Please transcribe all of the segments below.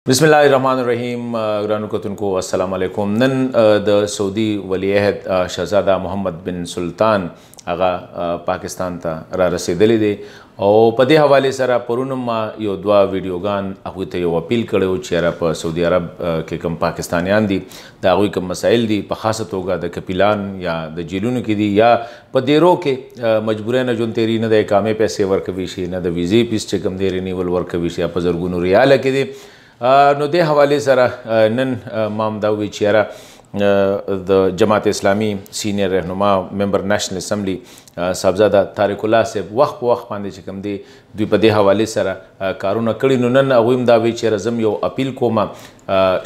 बिस्मिल्लाहिर्रहमानिर्रहीम। ग्रानो कतुनको अस्सलाम वालेकुम। नन द सऊदी वली अहद शहजादा मोहम्मद बिन सुल्तान आगा पाकिस्तान ता रा रसीदली दे और पदे हवाले सरा परुनमा यो दुआ वीडियोगान अगुई ते यो अपील कड़ो चेहरा पर सऊदी अरब के कम पाकिस्तानियान दी दा अगुई कम मसाइल दी पखासत होगा द कपिलान या द जेलून की दी या पदेरों के मजबूर न जोन तेरी न द कामे पैसे वर्क विशी न द वीज़े पीस चकम दे रिनीवल वर्क विशी आप जरगुन रियाल के दे नो दे हवाले सरा नन मामदावी चेहरा द जमात इस्लामी सीनियर रहनुमा मेंबर नेशनल असम्बली साहबजादा तारिकुल्लाह से वक्त पांदे चकम दे द्विपदे हवाले सरा कारुना कड़ी नन अगुम दावी चेहरा जम यो अपील कोमा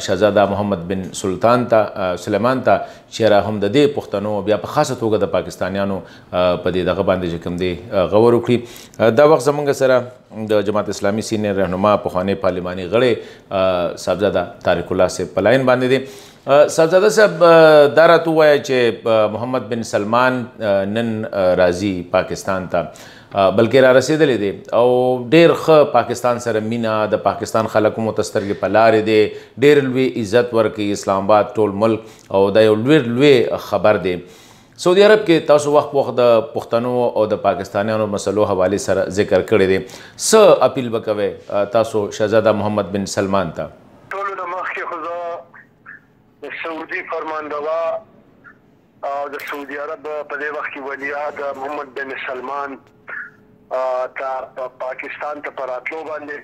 शहजादा मोहम्मद बिन सुल्तान ता सुलेमान ता चेहरा हम दे पुख्तनो बिया खासत होगा द पाकिस्तानियानो पदे दगा बांधे चकम दे गवर उखड़ी दा वक्त जमंग सरा द जमात इस्लामी सीनियर रहनुमा पखाने पार्लिमानी गड़े साहबजादा तारिकुल्लाह से पलायन बांधे दे साहबजादा साहब दारा तो हुआ चे मोहम्मद बिन सलमान नन राजी पाकिस्तान ता बल्कि रा रसीदले दे और डेर ख पाकिस्तान सर मीना द पाकिस्तान खलक मुतस्तर के पलारे दे डेर लुए इज्जत वर्क इस्लामाबाद टोल मुल्क और द लुए खबर दे सऊदी अरब के तासु वक्त द पुख्तनो और द पाकिस्तानियों मसलो हवाले सर जिक्र करे दे स अपील बकवे तासु शहजादा मोहम्मद बिन सलमान ता सऊदी फरमानरवा और द सऊदी अरब पदे वक्त की वलियाद मोहम्मद बिन सलमान ता पाकिस्तान ता परातलो बांधे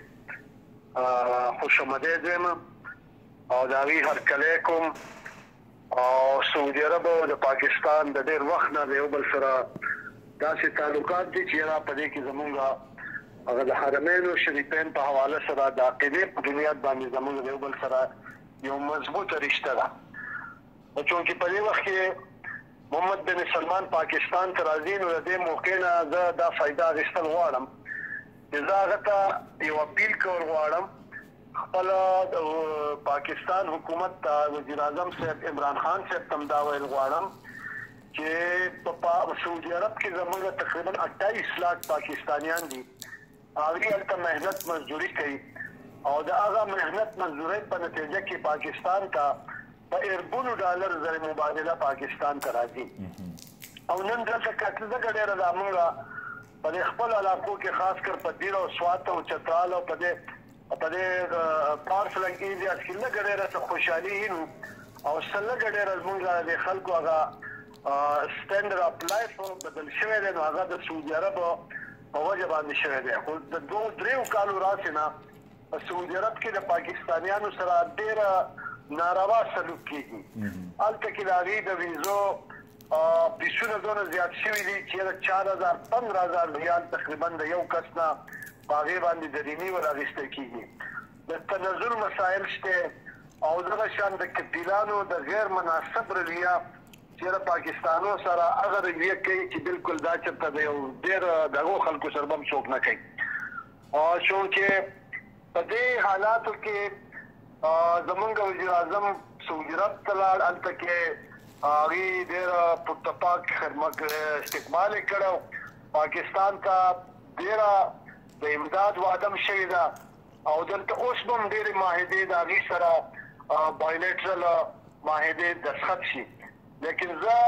खुशमदीद और दावी हर कलेकुम और सऊदी अरब और पाकिस्तान द देर वक्त ना दे बल सरा दासे ताल्लुकात दी चेहरा पदे की जमूंगा अगर हरमैन और शरीफैन पर हवाला सरा दाखिले दुनिया बानी जमूंगा दे बल सरा यो मजबूत रिश्ता था और चूंकि पहले वक्त के मोहम्मद बिन सलमान पाकिस्तान तराजीन और दे मौके ना दा फायदा रिश्ता वाड़म इजागता यो अपील कर वाड़म खपला पाकिस्तान हुकूमत ता वज़ीर आज़म से इमरान खान से तमदावल वाड़म के सऊदी अरब के ज़माने तकरीबन 28 लाख पाकिस्तानियान दी आगे अलका मेहनत मजदूरी कई और आगा मेहनत मजदूरी पर नतीजा की पाकिस्तान का $1 अरबों जर मुबादला पाकिस्तान का राजी और नन दल कतल गड़े रदामूंगा पदे खपल इलाकों के खास कर पदीर और स्वात और चतराल और पदे पार्स लग एरिया किल्ला गड़े रस खुशहाली ही और सल्ला गड़े रजमूंगा दे खल को आगा स्टैंडर्ड ऑफ लाइफ बदल शवे दे आगा द सऊदी अरब वजह बांध शवे दे द दो द्रेव कालू रासिना सऊदी अरब के पाकिस्तानियान सरा देर नारवा सलूक की अल तक द वीज़ो पिछुन दोनों ज्यादा शवी दी 4,000-15,000 रियाल तकरीबन द यौ कसना बागे बांधी दरीनी वाला रिश्ते की द तनजुल मसाइल शते और जरा शान द कपिलानो द गैर मुनासिब रविया चेहरा पाकिस्तानों सरा अगर ये कही कि बिल्कुल दाचता दे देर दगो खलको सरबम शोक न कही और चूंकि पदे हालात के जमंगा वज़ीर आज़म सऊदी अरब तलाल अल तक आगे देर पुतपाक खरमक इस्तेमाल करो पाकिस्तान का देरा द इमदाद वादम शहीदा और दल तो उस बम देर माहिदे दागी सरा बायलेटरल माहिदे दस्तखत शी लेकिन जा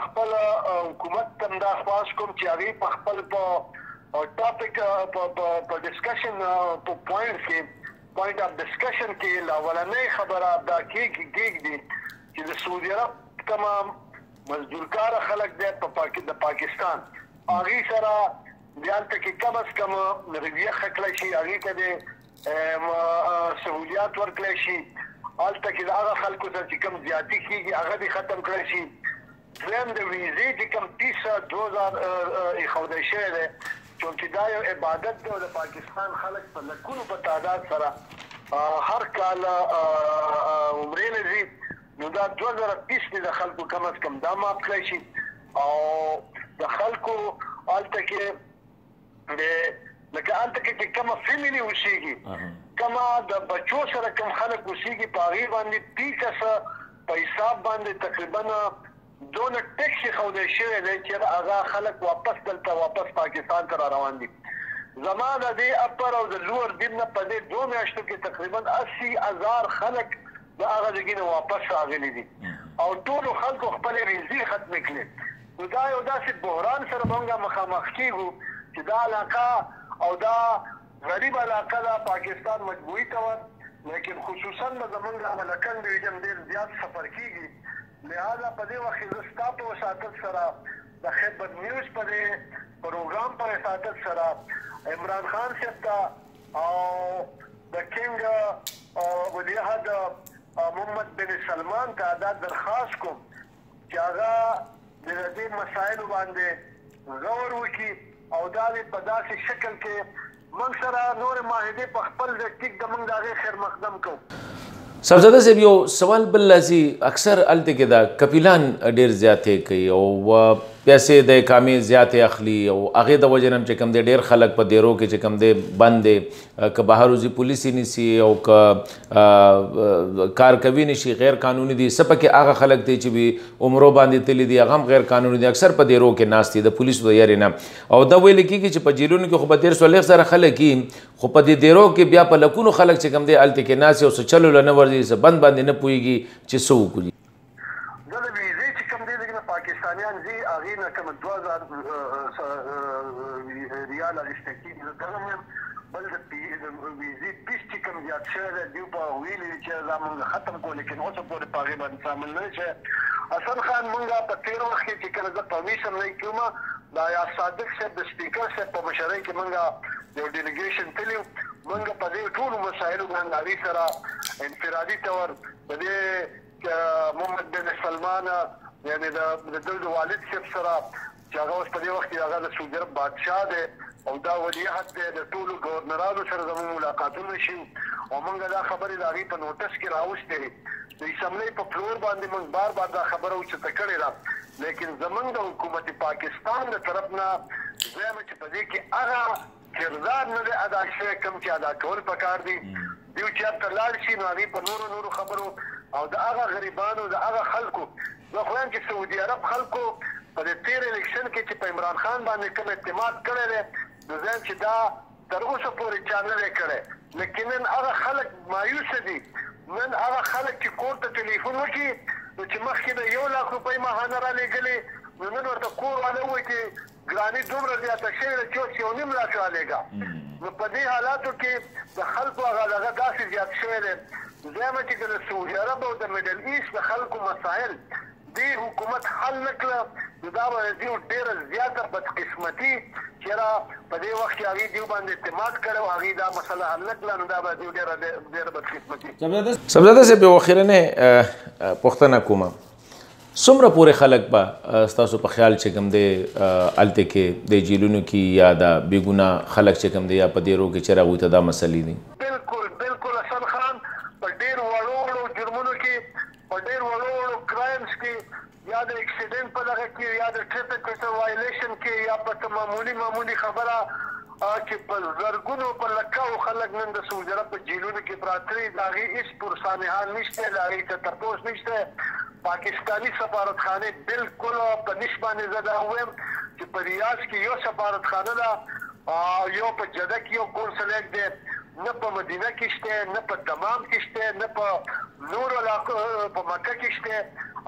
खपल हुकूमत तमदा ख्वास कुम चारी पखपल पर टॉपिक पर डिस्कशन पॉइंट ऑफ डिस्कशन के लावला नई खबर आप दा की दी कि सऊदी अरब तमाम मजदूरकार खलक दे पाकिस्तान आगे सरा ध्यान तक कम अज कम रविया खकलशी आगे कदे सहूलियात वर्कलशी आल तक आगा खलको सर कम ज्यादा की आगा भी खत्म करशी फ्रेम द वीजे की कम 30,000 खौदशे है क्योंकि दायो इबादत और पाकिस्तान खलक पर लकुन पर तादाद सरा हर काल उम्रे नजी नुदा 2030 में दखल को कम अज कम दाम आप कलेशी और दखल को आल तक लेकिन आल तक कि कम फैमिली उसीगी कमा द बच्चों सर कम खलक उसीगी पागी बांधी 30 पैसा बांधे तकरीबन दोनों टैक्सी खौदे शे चेहरा आगा खलक वापस दलता वापस पाकिस्तान करा रवान दी زما د دې اپر او د لوور دین نه په دې 2 میاشتو کې تقریبا 80,000 خلک د هغه ځای نه واپس راغلي دي او ټولو خلکو خپلې ویزې ختمې کړې. نو دا یو داسې بحران سره موږ مخامخ کېږو چې دا علاقه او دا غریب علاقه ده پاکستان مجبوري ته وه، لیکن خصوصا به زمونږ ملکن ډویژن ډېر زیات سفر کېږي. لہذا په دې وخت کې زه ستا په وساتت سره د خدمت نیوز په دې پروګرام په وساتت سره عمران خان صاحب ته او د کنګ ولیعهد محمد بن سلمان ته دا درخواست کوم چې هغه د دې مسایلو باندې غور وکړي او دا په داسې شکل کې موږ سره نورې معاهدې په خپل ځای ټیک د موږ د هغې خیر مقدم کوو. صاحبزاده صاحب یو سوال بل لاسي اکثر هلته کې دا کپیلان ډېر زیاتې کوي او پیسې د اقامې زیاتې اخلي او هغې د وجې نه هم چې کوم دی ډېر خلک په دیرو کې چې کوم دی بند دی، که بهر وځي پولیس یې نیسي او که کار کوي نشي غیر قانوني دي. څه پکې هغه خلک دی چې وي عمرو باندې تللي دي هغه هم غیر قانوني دي، اکثر په دیرو کې ناست دي د پولیسو د یارې نه. او دا ویل کېږي چې په جیلونو کې خو په 150 خلک وي خو په دې دیرو کې بیا په لکونو خلک چې کوم دی هلته کې ناست او څه چلو له نه ورځي څه بند باندې نه پوهېږي چې څه وکړي. پاکستانیان زی هغې نه کوم 2000 ریال اخیسته کېږي. زه دغه یم بل د ویزې فیس چې کوم زیات شوی دی دوی په ویلي دي چې دا موږ ختم کړو، لیکن اوسه پورې په هغې باندې شامل نه شي. حسن خان موږ په تېر وخت کې چې کله زه پرمیشن نه کوم دا یا صادق صاحب د سپیکر صاحب په مشرۍ کې موږ یو ډیلیګیشن تللي، موږ په دې ټولو مسایلو باندې هغې سره انفرادي طور په دې محمد بن سلمان یعنی د دل د والد صاحب سره چې هغه اوس په دې وخت کې هغه د سعودي عرب بادشاه دی او دا ولیعهد دی، د ټولو ګورنرانو سره زموږ ملاقاتونه شي او موږ دا خبرې د هغې په نوټس کې راوستې دي. د اسمبلۍ په فلور باندې موږ بار بار دا خبره اوچته کړې ده، لیکن زموږ د حکومت پاکستان د طرف نه زه یم چې په دې کې هغه کردار نه دی ادا شوی کوم چې ادا کول پکار دي. دوی چېرته لاړ شي نو هغې په نورو خبرو او د هغه غریبانو د هغه خلکو زه خو یم چې سعودي عرب خلکو په دې تېر الیکشن کې چې په عمران خان باندې کوم اعتماد کړی دی نو زه یم چې دا تر اوسه پورې چا نه دی کړی، لیکن نن هغه خلک مایوسه دي. نن هغه خلک چې کور ته ټلیفون وکړي نو چې مخکې د 1 لاک روپۍ ماهانه رالېږلې نو نن ورته کور والا ووایي چې ګراني دومره زیاته شوې ده چې اوس 1.5 لاک رالېږه. نو په دې حالاتو کې د خلکو هغه دغه داسې زیات شوی دی. زه یم چې د سعودي عرب او د میډل ایسټ د خلکو مسایل دې حکومت حل نه کړه نو دا به دوی ډېره زیاته بدقسمتي چې را په دې وخت کې هغې دوی باندې اعتماد کړی او هغې دا مسله حل نه کړه نو دا به دوی ډېره بدقسمتي. صاحبزاده صاحب یو اخرنۍ پوښتنه کومه، څومره پورې خلک به ستاسو په خیال چې کوم دی هلته کې د جیلونو کې یا د بېګناه خلک چې کوم دی یا په دیرو کې چې هغوی ته دا مسلې دي؟ بالکل حسن خان په ډېر وړو جرمونو کې په ډېر وړو کرایمز کې یا د اکسیډنټ په دغه کې یا د ټریفک وایلیشن کې یا په معمولي خبره چې په زرګونو په لکاو خلک نن د سعودي عرب په جیلونو کې پراته دي، د هغې هېڅ پرسان حال نشته، د هغې ته تپوس نشته. پاکستاني سفارتخانې بالکل په نش باندې زه دا ووایم چې په ریاض کې یو سفارتخانه ده او یو په جده کې یو کونسلیټ دی، نه په مدینه کې شته، نه په دمام کې شته، نه په نورو علاقو په مکه کې شته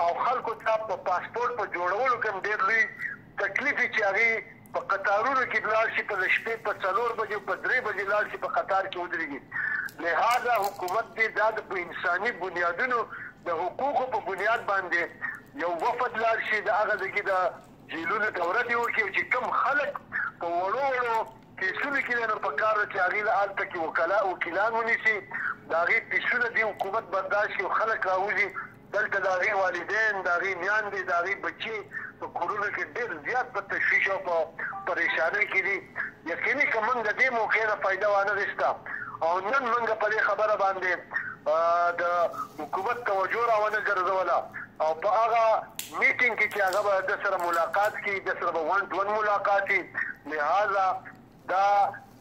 او خلکو ته په پاسپورټ په جوړولو کې هم ډېر لوی تکلیف وي چې هغې په قطارونو کې لاړ شي، په شپې په 4 بجې په 3 بجې لاړ شي په قطار کې ودرېږي. لہذا حکومت دې دا د انساني بنیادونو د حقوقو په بنیاد باندې یو وفد لاړ شي، د هغه ځای کې د جیلونو دوره دې وکړي چې کوم خلک په وړو کیسونو کې دی نو په کار ده چې هغې له هلته کې وکیلان ونیسي، د هغې پیسونه دې حکومت برداشت کړي او خلک راوځي دلته د هغې والدین، د هغې میاندې، د هغې بچې په کورونو کې ډېر زیات په تشویش او په پریشانۍ کې دي. یقیني که موږ د دې موقع نه فایده وانه ویسته او نن موږ په دې خبره باندې د حکومت توجه را ونه ګرځوله او په هغه میټینګ کې چې هغه به د سره ملاقات کړي، د سره به 1 to 1 ملاقات کړي. لہذا دا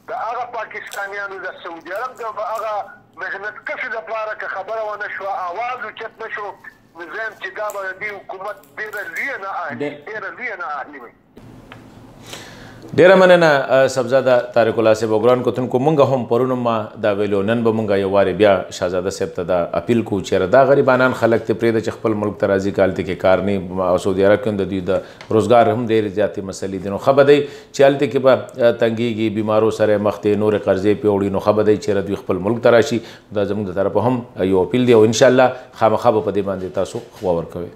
د هغه پاکستانیانو د سعودي عرب د هغه محنت کشو دپاره که خبره ونه شوه، اواز اوچت نه شو، نو زه یم چې دا به د دې حکومت ډېره لویه نااهلي وي. ډیره مننه صاحبزاده طارق الله صاحب. ګران کتونکو مونږ هم پرون ما دا ویلو، نن به مونږ یو وارې بیا شهزاده صاحب ته دا اپیل کوو چېرې دا غریبانان خلک ته پرېږده چې خپل ملک ته راځي، کالته کې کار نه او سعودي عرب کې هم د دوی د روزګار هم ډېرې زیاتې مسلې دي. نو ښه به دی چې هلته کې به تنګېږي، بیمارو سره مخ دی، نورې قرضې پې وړي، نو ښه به دی چېرې دوی خپل ملک ته راشي. دا زموږ د طرفه هم یو اپیل دی او انشاءالله خامخا به په دې باندې تاسو خوا ورکوئ.